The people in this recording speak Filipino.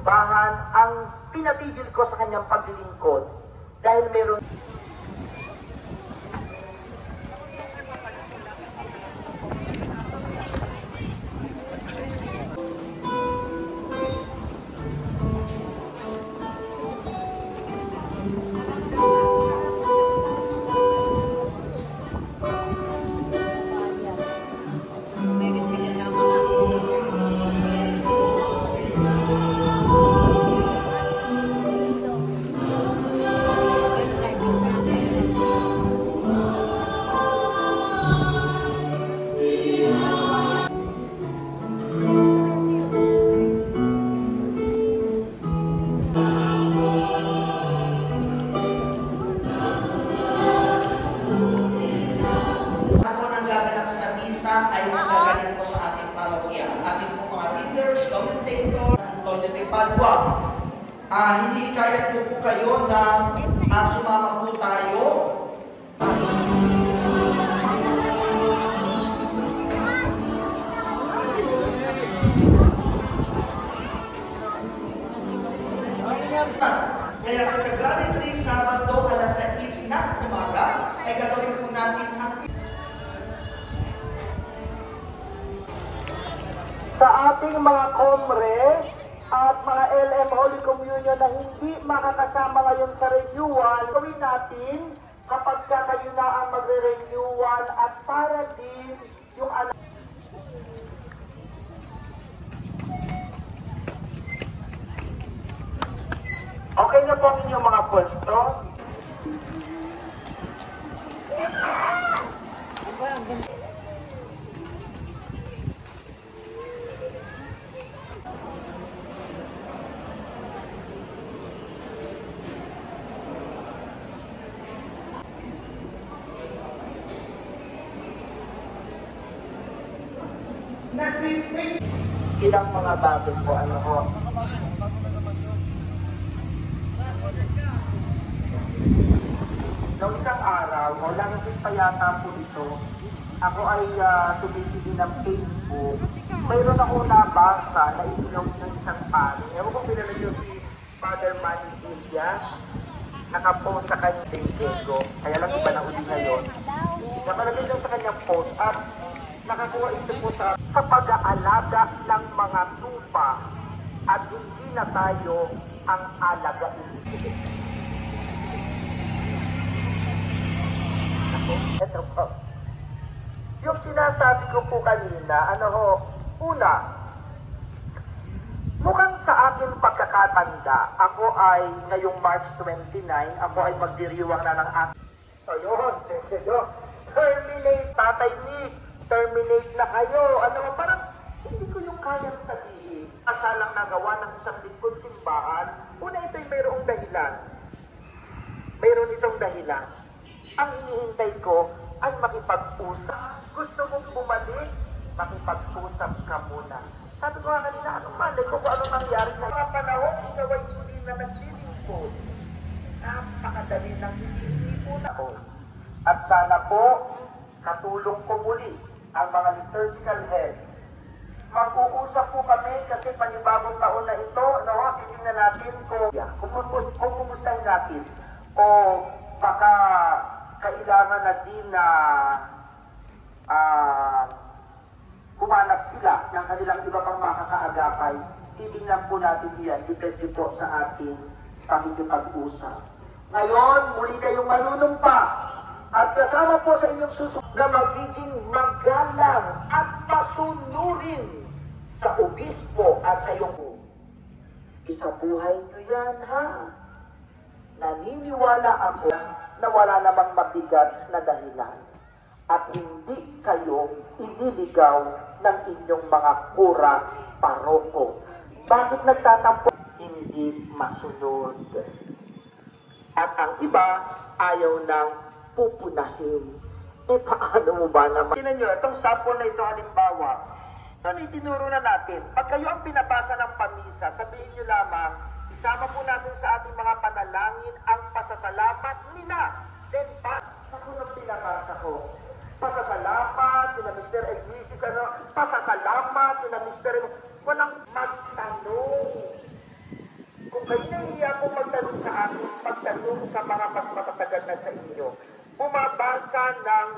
simbahan ang pinatigil ko sa kanyang paglilingkod dahil meron ay magagaling po sa ating parokya. Ating po mga leaders, commentator, Antonio de Padua. Hindi kaya po kayo na sumama po tayo. Kaya sa February 3, Sabado, alas 6 na umaga, ay gagawin po natin ang sa ating mga komre at mga LM Holy Communion na hindi makakasama ngayon sa renewal, gawin natin kapag kayo na ang magre-renewal at para din yung anak. Okay na po ang inyong mga pwesto? Ilang mga bago po, ano ho? Noong isang araw, o langit pa yata po ito, ako ay tumitili ng Facebook. Mayroon ako nabasa na itinong ng isang pari. Ewan kung pinanood yun si Father Manny Villa, nakapost sa kanyang Facebook. Kaya lang iba na uli ngayon. Nakalagay lang sa kanyang post at nakakuha ito po sa pag-aalaga ng mga tupa at hindi na tayo ang alagain. Ito po. Yung sinasabi ko po kanina, ano ho, una, mukhang sa akin pagkakatanda, ako ay ngayong March 29, ako ay magdiriwang na ng aking. Ayun, terminate, Tatay Nick, terminate na kayo. Ano, parang hindi ko yung kayang sabihin. Asalang nagawa ng isang lingkod simbahan, una ito'y mayroong dahilan. Mayroon itong dahilan. Ang hinihintay ko ay makipag-usap. Gusto mong bumalik, makipag-usap ka muna. Sabi ko nga kanina, anong malay ko kung anong nangyari sa mga panahon, ikaw ay muli na naglilingkod. Napakadali ng hindi na ako. At sana po, katulong ko muli ang mga liturgical heads. Mag-uusap po kami kasi panibagong taon na ito, titignan natin kung kumustahin natin. O baka kailangan na din na humanap sila ng kanilang iba pang makakaagapay. Titignan po natin yan, depende po sa ating pakikipag-usap. Ngayon, muli kayong manunumpa at kasama po sa inyong susunod na magiging magalang at pasunurin sa obispo at sa iyong isabuhay nyo yan, ha? Naniniwala ako na wala namang mabigat na dahilan at hindi kayo iniligaw ng inyong mga kura, paroko. Bakit nagtatampo? Hindi masunod. At ang iba ayaw nang pupunahin. Paano mo ba naman? Tingnan nyo, itong sample na ito halimbawa, ito itinuro na natin. Pag kayo ang pinabasa ng pamisa, sabihin nyo lamang, isama po natin sa ating mga panalangin ang pasasalamat nila. Then, ako nang pinabasa ko, pasasalamat nila Mr. Egnisis, pasasalamat nila Mr. Walang magtanong. Kung kayo nahihiya po magtanong sa akin, pagtanong sa mga mas matatagal na sa inyo, bumabasa ng